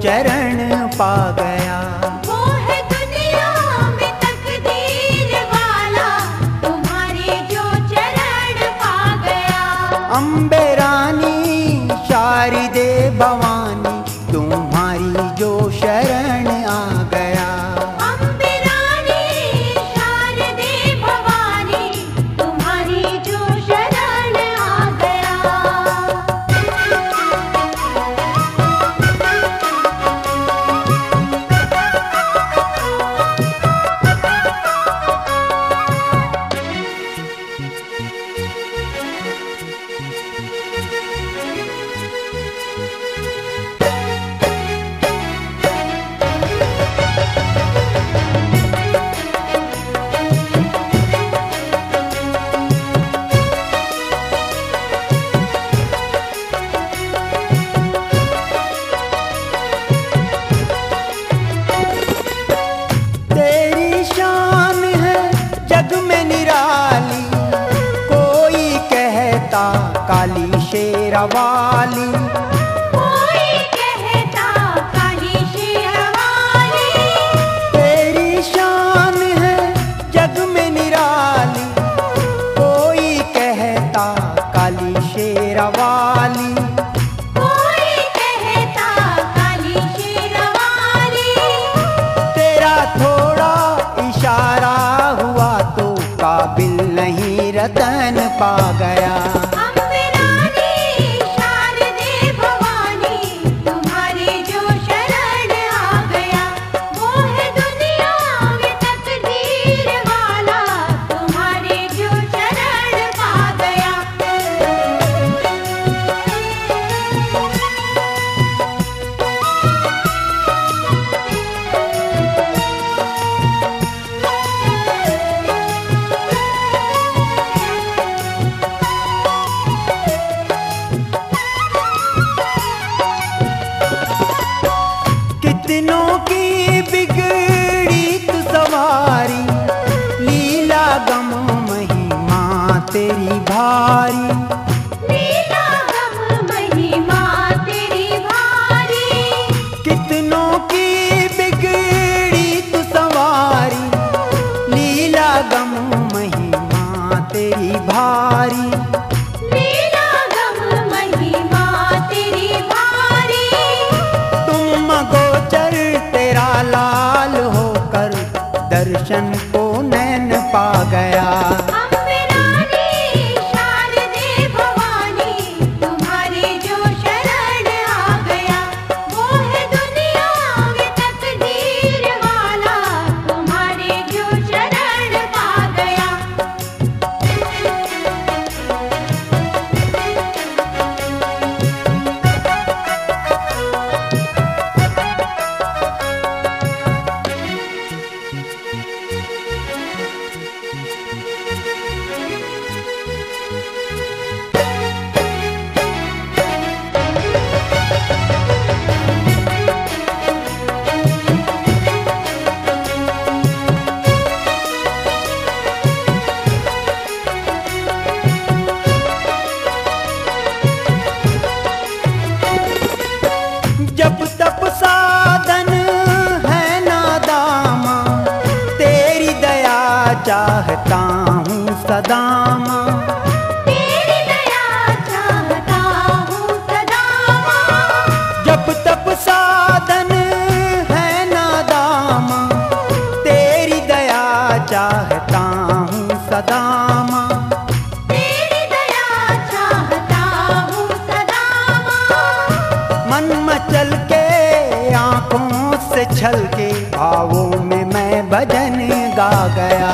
चरण पा गया। वो है दुनिया में तकदीर वाला, तुम्हारे जो चरण पा गया। अम्बे रानी शारदे भवानी, तुम्हारी जो शरण आ गया। अम्बे रानी शारदे भवानी, तुम्हारी जो शरण आ गया। तेरी शान है जग में निराली, कोई कहता काली शेरवाली। कोई कहता काली शेरवाली। तेरी शान है जग में निराली, कोई कहता काली शेरवाली। कोई कहता काली शेरवाली। तेरा थोड़ा इशारा हुआ तो काबिल नहीं रतन पा गया। अम्बे रानी शारदे भवानी, तुम्हारे जो शरण आ गया। वो है दुनिया में तकदीर वाला, तुम्हारे जो शरण पा गया। कितनों की बिगड़ी तू सवारी, लीला गम महिमा तेरी भारी। लीला गम महिमा तेरी भारी। कितनों की बिगड़ी तू सवारी, लीला गम महिमा तेरी भारी। लीला गम महिमा तेरी भारी। तुम गोचर तेरा लाल होकर, दर्शन को नैन पा गया। अम्बे रानी शारदे भवानी, तुम्हारे जो शरण आ गया। वो है दुनिया में तकदीर वाला, तुम्हारे जो शरण पा गया। जब तप साधन है नादामा, तेरी दया चाहता हूँ सदा माँ। तेरी दया चाहता हूँ सदा माँ। जब तप साधन है नादामा, तेरी दया चाहता हूँ सदा माँ। तेरी दया चाहता हूँ सदा माँ। मन मचल के आंखों से छल के, भावों में मैं भजन गा गया।